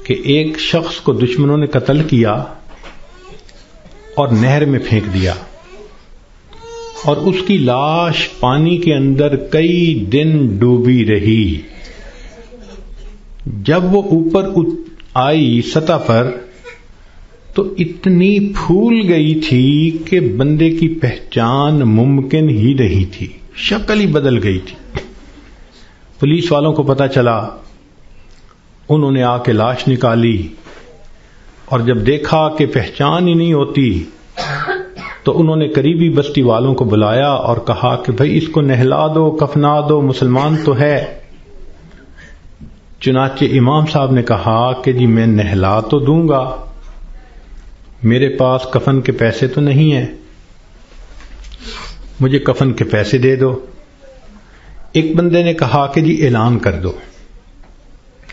کہ ایک شخص کو دشمنوں نے قتل کیا اور نہر میں پھینک دیا، اور اس کی لاش پانی کے اندر کئی دن ڈوبی رہی۔ جب وہ اوپر آئی سطح پر تو اتنی پھول گئی تھی کہ بندے کی پہچان ممکن ہی نہیں تھی، شکل ہی بدل گئی تھی۔ پولیس والوں کو پتہ چلا، انہوں نے آ کے لاش نکالی، اور جب دیکھا کہ پہچان ہی نہیں ہوتی تو انہوں نے قریبی بستی والوں کو بلایا اور کہا کہ بھئی اس کو نہلا دو، کفنا دو، مسلمان تو ہے۔ چنانچہ امام صاحب نے کہا کہ جی میں نہلا تو دوں گا، میرے پاس کفن کے پیسے تو نہیں ہیں، مجھے کفن کے پیسے دے دو۔ ایک بندے نے کہا کہ جی اعلان کر دو۔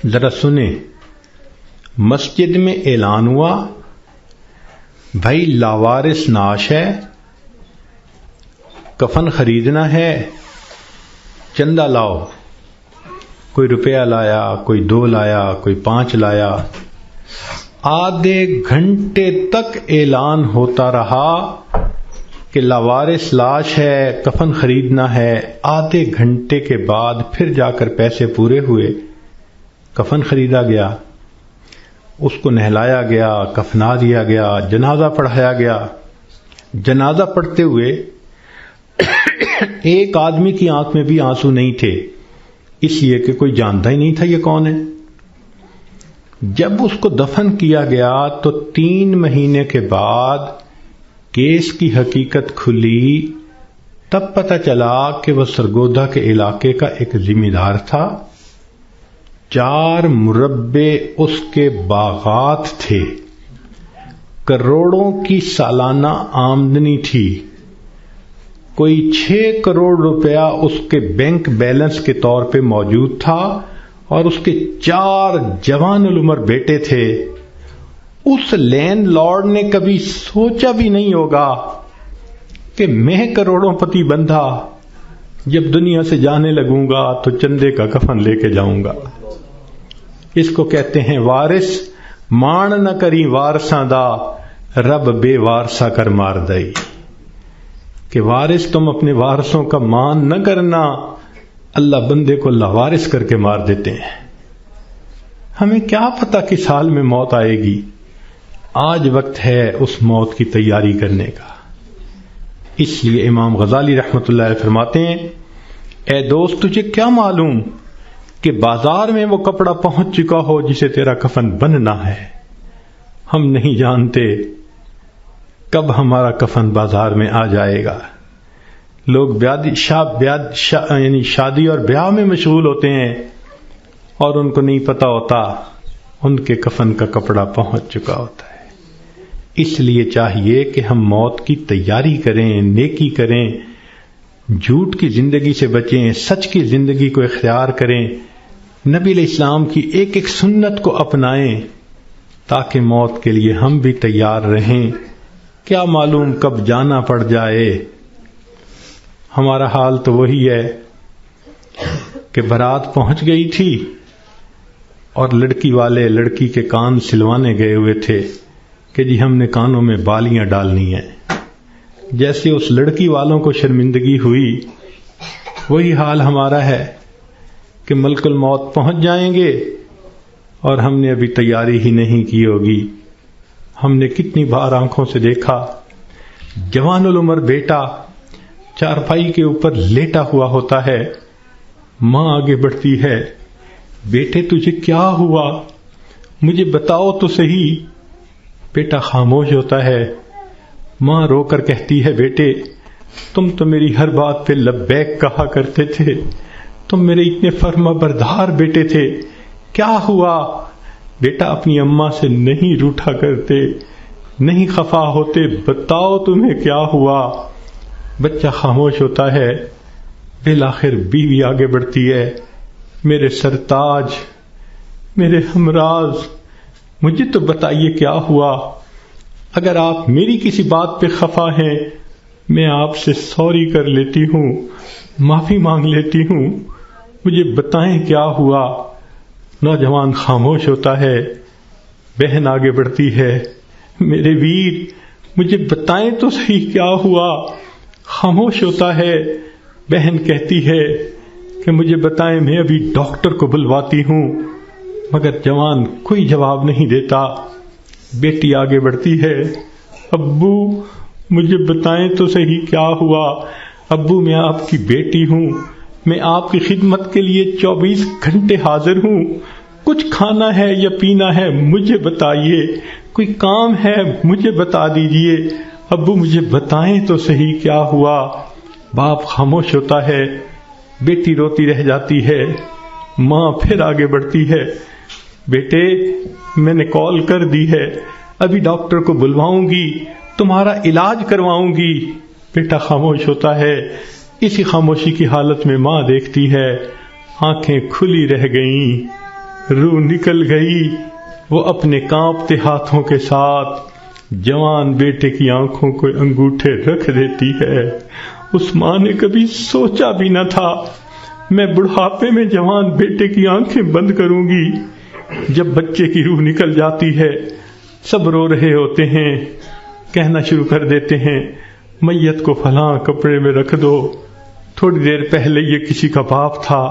ذرا سنیں، مسجد میں اعلان ہوا، بھائی لاوارث نعش ہے، کفن خریدنا ہے، چندہ لاؤ۔ کوئی روپیہ لایا، کوئی 2 لایا، کوئی 5 لایا۔ آدھے گھنٹے تک اعلان ہوتا رہا کہ لاوارث لاش ہے، کفن خریدنا ہے۔ آدھے گھنٹے کے بعد پھر جا کر پیسے پورے ہوئے، کفن خریدا گیا، اس کو نہلایا گیا، کفنا دیا گیا، جنازہ پڑھایا گیا۔ جنازہ پڑھتے ہوئے ایک آدمی کی آنکھ میں بھی آنسو نہیں تھے، اس لیے کہ کوئی جانتا ہی نہیں تھا یہ کون ہے۔ جب اس کو دفن کیا گیا تو 3 مہینے کے بعد کیس کی حقیقت کھلی، تب پتہ چلا کہ وہ سرگودا کے علاقے کا ایک ذمہ دار تھا۔ 4 مربع اس کے باغات تھے، کروڑوں کی سالانہ آمدنی تھی، کوئی 6 کروڑ روپیہ اس کے بینک بیلنس کے طور پہ موجود تھا، اور اس کے 4 جوان العمر بیٹے تھے۔ اس لینڈ لارڈ نے کبھی سوچا بھی نہیں ہوگا کہ میں کروڑوں پتی بندھا جب دنیا سے جانے لگوں گا تو چندے کا کفن لے کے جاؤں گا۔ اس کو کہتے ہیں وارث مان نہ کری وارثاں دا، رب بے وارثا کر مار دئی، کہ وارث تم اپنے وارثوں کا مان نہ کرنا، اللہ بندے کو لاوارث کر کے مار دیتے ہیں۔ ہمیں کیا پتا کس حال میں موت آئے گی، آج وقت ہے اس موت کی تیاری کرنے کا۔ اس لیے امام غزالی رحمۃ اللہ علیہ فرماتے ہیں، اے دوست تجھے کیا معلوم کہ بازار میں وہ کپڑا پہنچ چکا ہو جسے تیرا کفن بننا ہے۔ ہم نہیں جانتے کب ہمارا کفن بازار میں آ جائے گا۔ لوگ یعنی شادی اور بیاہ میں مشغول ہوتے ہیں اور ان کو نہیں پتا ہوتا ان کے کفن کا کپڑا پہنچ چکا ہوتا ہے۔ اس لیے چاہیے کہ ہم موت کی تیاری کریں، نیکی کریں، جھوٹ کی زندگی سے بچیں، سچ کی زندگی کو اختیار کریں، نبی علیہ السلام کی ایک ایک سنت کو اپنائیں تاکہ موت کے لیے ہم بھی تیار رہیں۔ کیا معلوم کب جانا پڑ جائے۔ ہمارا حال تو وہی ہے کہ بارات پہنچ گئی تھی اور لڑکی والے لڑکی کے کان سلوانے گئے ہوئے تھے کہ جی ہم نے کانوں میں بالیاں ڈالنی ہیں۔ جیسے اس لڑکی والوں کو شرمندگی ہوئی، وہی حال ہمارا ہے کہ ملک الموت پہنچ جائیں گے اور ہم نے ابھی تیاری ہی نہیں کی ہوگی۔ ہم نے کتنی بار آنکھوں سے دیکھا جوان العمر بیٹا چارپائی کے اوپر لیٹا ہوا ہوتا ہے، ماں آگے بڑھتی ہے، بیٹے تجھے کیا ہوا، مجھے بتاؤ تو صحیح۔ بیٹا خاموش ہوتا ہے، ماں رو کر کہتی ہے بیٹے تم تو میری ہر بات پہ لبیک کہا کرتے تھے، تم میرے اتنے فرما بردار بیٹے تھے، کیا ہوا؟ بیٹا اپنی اماں سے نہیں روٹھا کرتے، نہیں خفا ہوتے، بتاؤ تمہیں کیا ہوا؟ بچہ خاموش ہوتا ہے، بالآخر بیوی آگے بڑھتی ہے، میرے سرتاج، میرے ہمراز، مجھے تو بتائیے کیا ہوا؟ اگر آپ میری کسی بات پہ خفا ہیں میں آپ سے سوری کر لیتی ہوں، معافی مانگ لیتی ہوں، مجھے بتائیں کیا ہوا؟ نوجوان خاموش ہوتا ہے، بہن آگے بڑھتی ہے، میرے ویر مجھے بتائیں تو صحیح کیا ہوا؟ خاموش ہوتا ہے۔ بہن کہتی ہے کہ مجھے بتائیں، میں ابھی ڈاکٹر کو بلواتی ہوں، مگر جوان کوئی جواب نہیں دیتا۔ بیٹی آگے بڑھتی ہے، ابو مجھے بتائیں تو صحیح کیا ہوا؟ ابو میں آپ کی بیٹی ہوں، میں آپ کی خدمت کے لیے 24 گھنٹے حاضر ہوں، کچھ کھانا ہے یا پینا ہے مجھے بتائیے، کوئی کام ہے مجھے بتا دیجئے، ابو مجھے بتائیں تو صحیح کیا ہوا؟ باپ خاموش ہوتا ہے، بیٹی روتی رہ جاتی ہے۔ ماں پھر آگے بڑھتی ہے، بیٹے میں نے کال کر دی ہے، ابھی ڈاکٹر کو بلواؤں گی، تمہارا علاج کرواؤں گی۔ بیٹا خاموش ہوتا ہے۔ اسی خاموشی کی حالت میں ماں دیکھتی ہے، آنکھیں کھلی رہ گئیں، روح نکل گئی۔ وہ اپنے کانپتے ہاتھوں کے ساتھ جوان بیٹے کی آنکھوں کو انگوٹھے رکھ دیتی ہے۔ اس ماں نے کبھی سوچا بھی نہ تھا میں بڑھاپے میں جوان بیٹے کی آنکھیں بند کروں گی۔ جب بچے کی روح نکل جاتی ہے، سب رو رہے ہوتے ہیں، کہنا شروع کر دیتے ہیں، میت کو فلاں کپڑے میں رکھ دو، تھوڑی دیر پہلے یہ کسی کا باپ تھا،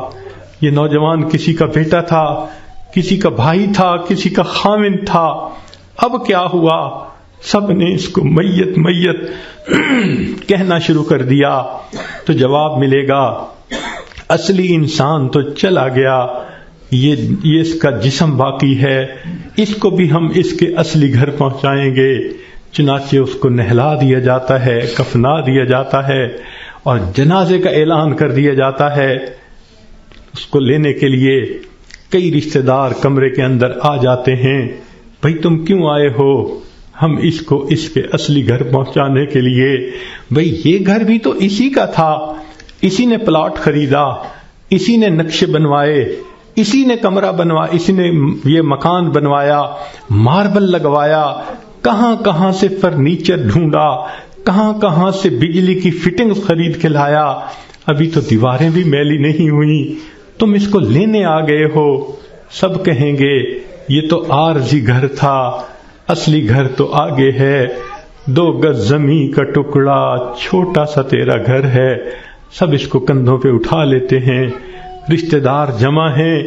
یہ نوجوان کسی کا بیٹا تھا، کسی کا بھائی تھا، کسی کا خاوند تھا، اب کیا ہوا؟ سب نے اس کو میت میت کہنا شروع کر دیا۔ تو جواب ملے گا، اصلی انسان تو چلا گیا، یہ اس کا جسم باقی ہے، اس کو بھی ہم اس کے اصلی گھر پہنچائیں گے۔ چنانچہ اس کو نہلا دیا جاتا ہے، کفنا دیا جاتا ہے اور جنازے کا اعلان کر دیا جاتا ہے۔ اس کو لینے کے لیے کئی رشتہ دار کمرے کے اندر آ جاتے ہیں، بھئی تم کیوں آئے ہو؟ ہم اس کو اس کے اصلی گھر پہنچانے کے لیے۔ بھئی یہ گھر بھی تو اسی کا تھا، اسی نے پلاٹ خریدا، اسی نے نقشے بنوائے، اسی نے کمرہ بنوایا، اسی نے یہ مکان بنوایا، ماربل لگوایا، کہاں کہاں سے فرنیچر ڈھونڈا، کہاں کہاں سے بجلی کی فٹنگ خرید کے لایا، ابھی تو دیواریں بھی میلی نہیں ہوئی، تم اس کو لینے آ گئے ہو۔ سب کہیں گے یہ تو عارضی گھر تھا، اصلی گھر تو آگے ہے، 2 گز زمین کا ٹکڑا، چھوٹا سا تیرا گھر ہے۔ سب اس کو کندھوں پہ اٹھا لیتے ہیں، رشتہ دار جمع ہیں،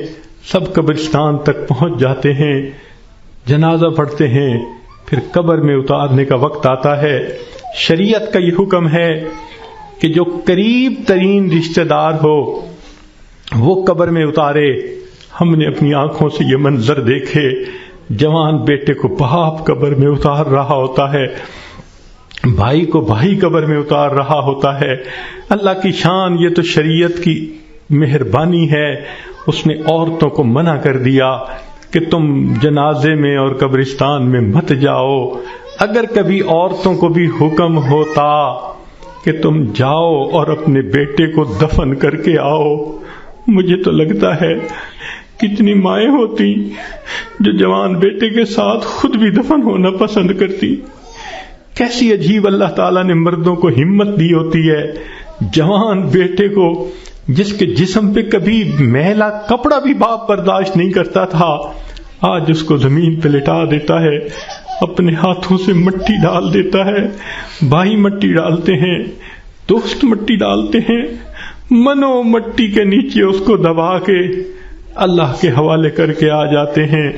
سب قبرستان تک پہنچ جاتے ہیں، جنازہ پڑھتے ہیں، پھر قبر میں اتارنے کا وقت آتا ہے۔ شریعت کا یہ حکم ہے کہ جو قریب ترین رشتہ دار ہو وہ قبر میں اتارے۔ ہم نے اپنی آنکھوں سے یہ منظر دیکھے، جوان بیٹے کو باپ قبر میں اتار رہا ہوتا ہے، بھائی کو بھائی قبر میں اتار رہا ہوتا ہے۔ اللہ کی شان، یہ تو شریعت کی مہربانی ہے، اس نے عورتوں کو منع کر دیا کہ تم جنازے میں اور قبرستان میں مت جاؤ۔ اگر کبھی عورتوں کو بھی حکم ہوتا کہ تم جاؤ اور اپنے بیٹے کو دفن کر کے آؤ، مجھے تو لگتا ہے کتنی مائیں ہوتی جو جوان بیٹے کے ساتھ خود بھی دفن ہونا پسند کرتی۔ کیسی عجیب اللہ تعالیٰ نے مردوں کو ہمت دی ہوتی ہے۔ جوان بیٹے کو جس کے جسم پہ کبھی میلا کپڑا بھی باپ برداشت نہیں کرتا تھا، آج اس کو زمین پہ لٹا دیتا ہے، اپنے ہاتھوں سے مٹی ڈال دیتا ہے، بھائی مٹی ڈالتے ہیں، دوست مٹی ڈالتے ہیں، منو مٹی کے نیچے اس کو دبا کے اللہ کے حوالے کر کے آ جاتے ہیں۔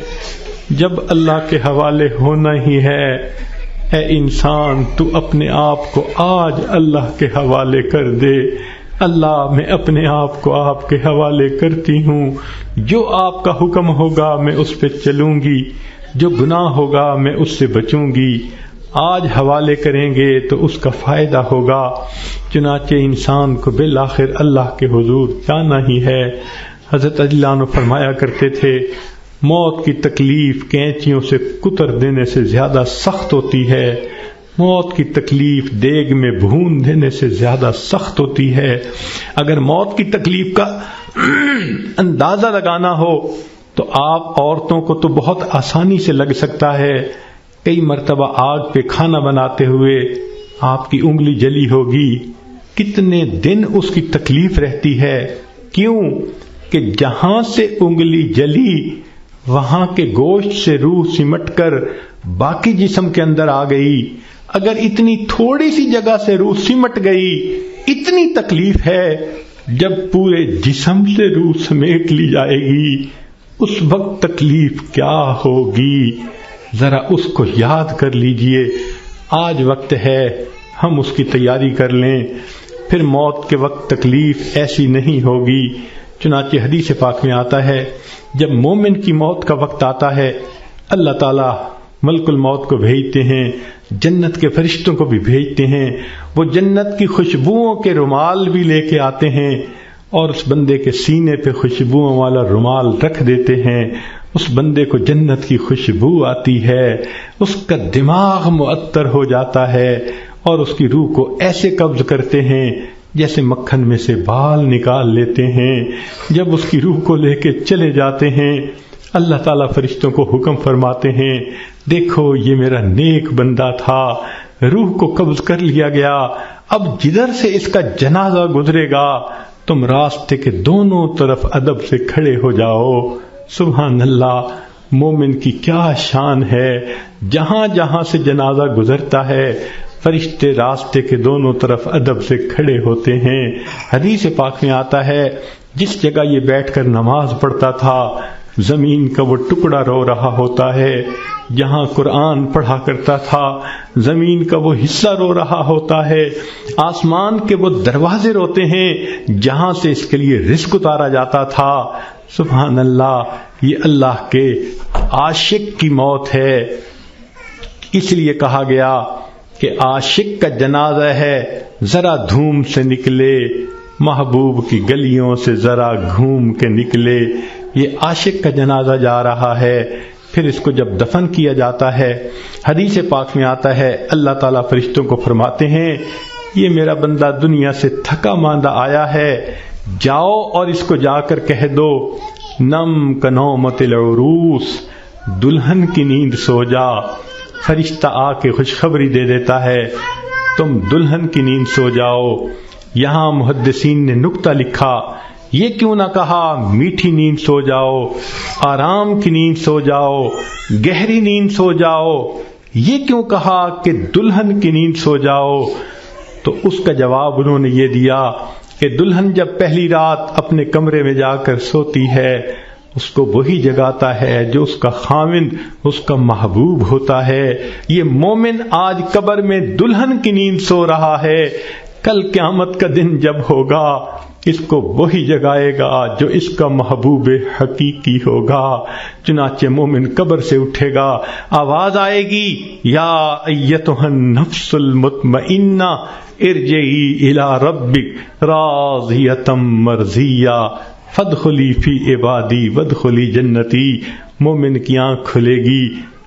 جب اللہ کے حوالے ہونا ہی ہے، اے انسان تو اپنے آپ کو آج اللہ کے حوالے کر دے۔ اللہ میں اپنے آپ کو آپ کے حوالے کرتی ہوں، جو آپ کا حکم ہوگا میں اس پہ چلوں گی، جو گناہ ہوگا میں اس سے بچوں گی۔ آج حوالے کریں گے تو اس کا فائدہ ہوگا۔ چنانچہ انسان کو بالآخر اللہ کے حضور جانا ہی ہے۔ حضرت علی اللہ عنہ فرمایا کرتے تھے، موت کی تکلیف کینچیوں سے کتر دینے سے زیادہ سخت ہوتی ہے، موت کی تکلیف دیگ میں بھون دینے سے زیادہ سخت ہوتی ہے۔ اگر موت کی تکلیف کا اندازہ لگانا ہو تو آپ عورتوں کو تو بہت آسانی سے لگ سکتا ہے۔ کئی مرتبہ آگ پہ کھانا بناتے ہوئے آپ کی انگلی جلی ہوگی، کتنے دن اس کی تکلیف رہتی ہے۔ کیوں کہ جہاں سے انگلی جلی وہاں کے گوشت سے روح سمٹ کر باقی جسم کے اندر آ گئی. اگر اتنی تھوڑی سی جگہ سے روح سمٹ گئی، اتنی تکلیف ہے. جب پورے جسم سے روح سمیٹ لی جائے گی اس وقت تکلیف کیا ہوگی، ذرا اس کو یاد کر لیجئے. آج وقت ہے ہم اس کی تیاری کر لیں، پھر موت کے وقت تکلیف ایسی نہیں ہوگی. چنانچہ حدیث پاک میں آتا ہے جب مومن کی موت کا وقت آتا ہے اللہ تعالی ملک الموت کو بھیجتے ہیں، جنت کے فرشتوں کو بھی بھیجتے ہیں. وہ جنت کی خوشبوؤں کے رومال بھی لے کے آتے ہیں اور اس بندے کے سینے پہ خوشبوؤں والا رومال رکھ دیتے ہیں. اس بندے کو جنت کی خوشبو آتی ہے، اس کا دماغ معطر ہو جاتا ہے اور اس کی روح کو ایسے قبض کرتے ہیں جیسے مکھن میں سے بال نکال لیتے ہیں. جب اس کی روح کو لے کے چلے جاتے ہیں اللہ تعالیٰ فرشتوں کو حکم فرماتے ہیں دیکھو یہ میرا نیک بندہ تھا، روح کو قبض کر لیا گیا، اب جدھر سے اس کا جنازہ گزرے گا تم راستے کے دونوں طرف ادب سے کھڑے ہو جاؤ. سبحان اللہ، مومن کی کیا شان ہے. جہاں جہاں سے جنازہ گزرتا ہے فرشتے راستے کے دونوں طرف ادب سے کھڑے ہوتے ہیں. حدیث پاک میں آتا ہے جس جگہ یہ بیٹھ کر نماز پڑھتا تھا زمین کا وہ ٹکڑا رو رہا ہوتا ہے، جہاں قرآن پڑھا کرتا تھا زمین کا وہ حصہ رو رہا ہوتا ہے، آسمان کے وہ دروازے روتے ہیں جہاں سے اس کے لیے رزق اتارا جاتا تھا. سبحان اللہ، یہ اللہ کے عاشق کی موت ہے. اس لیے کہا گیا کہ عاشق کا جنازہ ہے ذرا دھوم سے نکلے، محبوب کی گلیوں سے ذرا گھوم کے نکلے. یہ عاشق کا جنازہ جا رہا ہے. پھر اس کو جب دفن کیا جاتا ہے حدیث پاک میں آتا ہے اللہ تعالیٰ فرشتوں کو فرماتے ہیں یہ میرا بندہ دنیا سے تھکا ماندہ آیا ہے، جاؤ اور اس کو جا کر کہہ دو نم کنومت العروس، دلہن کی نیند سو جا. فرشتہ آ کے خوشخبری دے دیتا ہے تم دلہن کی نیند سو جاؤ. یہاں محدثین نے نکتہ لکھا، یہ کیوں نہ کہا میٹھی نیند سو جاؤ، آرام کی نیند سو جاؤ، گہری نیند سو جاؤ، یہ کیوں کہا کہ دلہن کی نیند سو جاؤ؟ تو اس کا جواب انہوں نے یہ دیا کہ دلہن جب پہلی رات اپنے کمرے میں جا کر سوتی ہے اس کو وہی جگاتا ہے جو اس کا خاوند، اس کا محبوب ہوتا ہے. یہ مومن آج قبر میں دلہن کی نیند سو رہا ہے، کل قیامت کا دن جب ہوگا اس کو وہی جگائے گا جو اس کا محبوب حقیقی ہوگا. چنانچہ مومن قبر سے اٹھے گا، آواز آئے گی یا ایتھا النفس المطمئنہ ارجعی الی ربک راضیۃ مرضیہ فادخلی فی عبادی وادخلی جنتی. مومن کی آنکھ کھلے گی،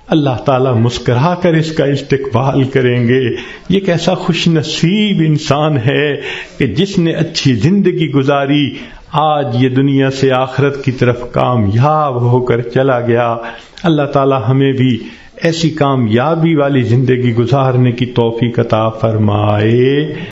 اللہ تعالیٰ مسکرا کر اس کا استقبال کریں گے. یہ کیسا خوش نصیب انسان ہے کہ جس نے اچھی زندگی گزاری، آج یہ دنیا سے آخرت کی طرف کامیاب ہو کر چلا گیا. اللہ تعالیٰ ہمیں بھی ایسی کامیابی والی زندگی گزارنے کی توفیق عطا فرمائے.